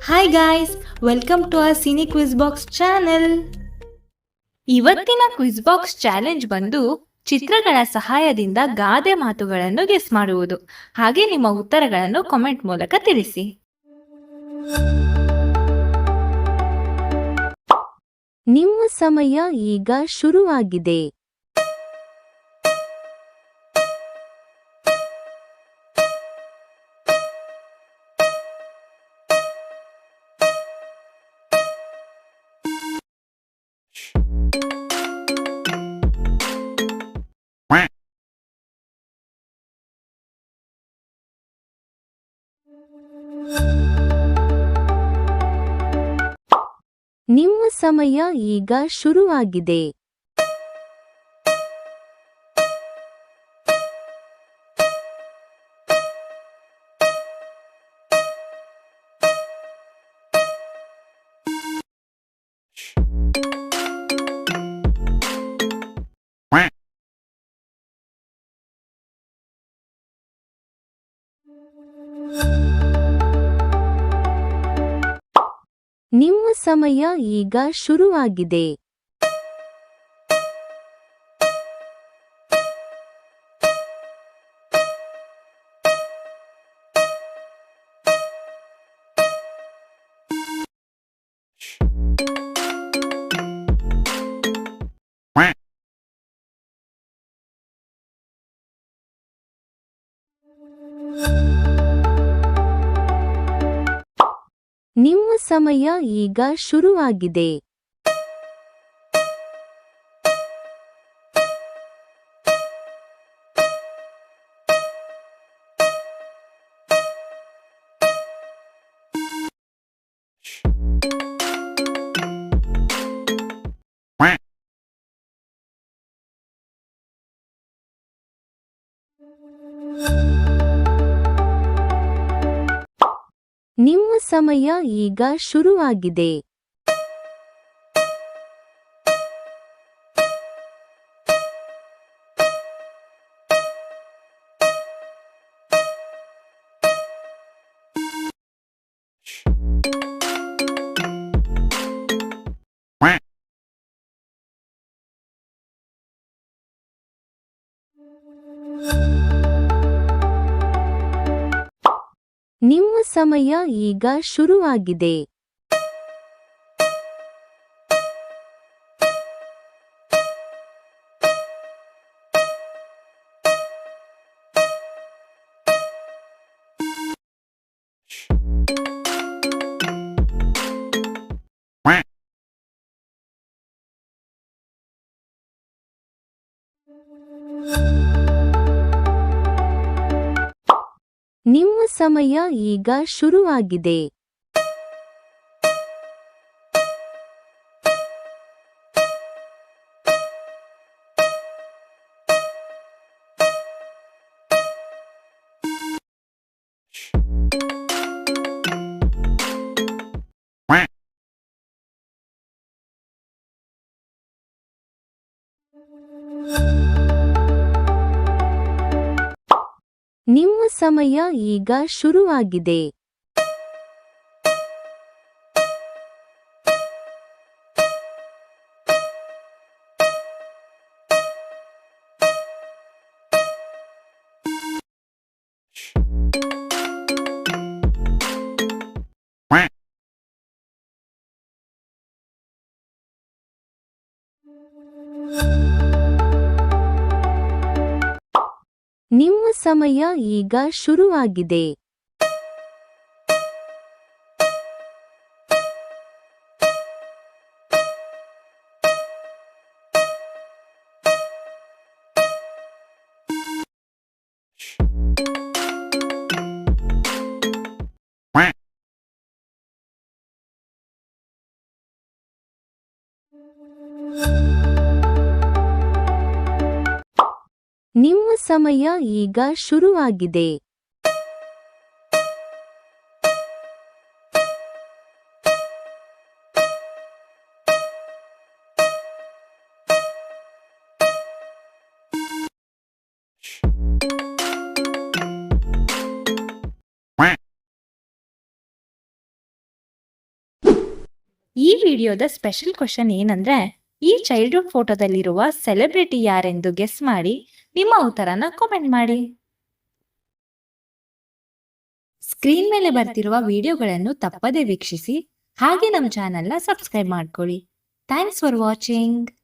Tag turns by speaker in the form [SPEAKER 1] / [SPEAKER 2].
[SPEAKER 1] Hi guys, welcome to our cine quiz box channel. ಇವತ್ತಿನ quiz box challenge ಬಂದು ಚಿತ್ರಗಳ ಸಹಾಯದಿಂದ ಗಾದೆ ಮಾತುಗಳನ್ನು ಗೆಸ್ ಮಾಡುವುದು. ಹಾಗೆ ನಿಮ್ಮ ಉತ್ತರಗಳನ್ನು ಕಾಮೆಂಟ್ ಮೂಲಕ ತಿಳಿಸಿ.
[SPEAKER 2] ನಿಮ್ಮ ಸಮಯ ಈಗ ಶುರುವಾಗಿದೆ. ನಿಮ್ಮ ಸಮಯ ಈಗ ಶುರುವಾಗಿದೆ. ನಿಮ್ಮ ಸಮಯ ಈಗ ಶುರುವಾಗಿದೆ. ನಿಮ್ಮ ಸಮಯ ಈಗ ಶುರುವಾಗಿದೆ. ನಿಮ್ಮ ಸಮಯ ಈಗ ಶುರುವಾಗಿದೆ. ನಿಮ್ಮ ಸಮಯ ಈಗ ಶುರುವಾಗಿದೆ. ನಿಮ್ಮ ಸಮಯ ಈಗ ಶುರುವಾಗಿದೆ. ನಿಮ್ಮ ಸಮಯ ಈಗ ಶುರುವಾಗಿದೆ. ನಿಮ್ಮ ಸಮಯ ಈಗ ಶುರುವಾಗಿದೆ. ನಿಮ್ಮ ಸಮಯ ಈಗ ಶುರುವಾಗಿದೆ.
[SPEAKER 1] ಈ ವಿಡಿಯೋದ ಸ್ಪೆಷಲ್ ಕ್ವಶನ್ ಏನಂದ್ರೆ, ಈ ಚೈಲ್ಡ್ಹುಡ್ ಫೋಟೋದಲ್ಲಿರುವ ಸೆಲೆಬ್ರಿಟಿ ಯಾರೆಂದು ಗೆಸ್ ಮಾಡಿ ನಿಮ್ಮ ಉತ್ತರನ ಕಾಮೆಂಟ್ ಮಾಡಿ. ಸ್ಕ್ರೀನ್ ಮೇಲೆ ಬರ್ತಿರುವ ವಿಡಿಯೋಗಳನ್ನು ತಪ್ಪದೇ ವೀಕ್ಷಿಸಿ, ಹಾಗೆ ನಮ್ಮ ಚಾನೆಲ್ನ ಸಬ್ಸ್ಕ್ರೈಬ್ ಮಾಡ್ಕೊಳ್ಳಿ. Thanks for watching.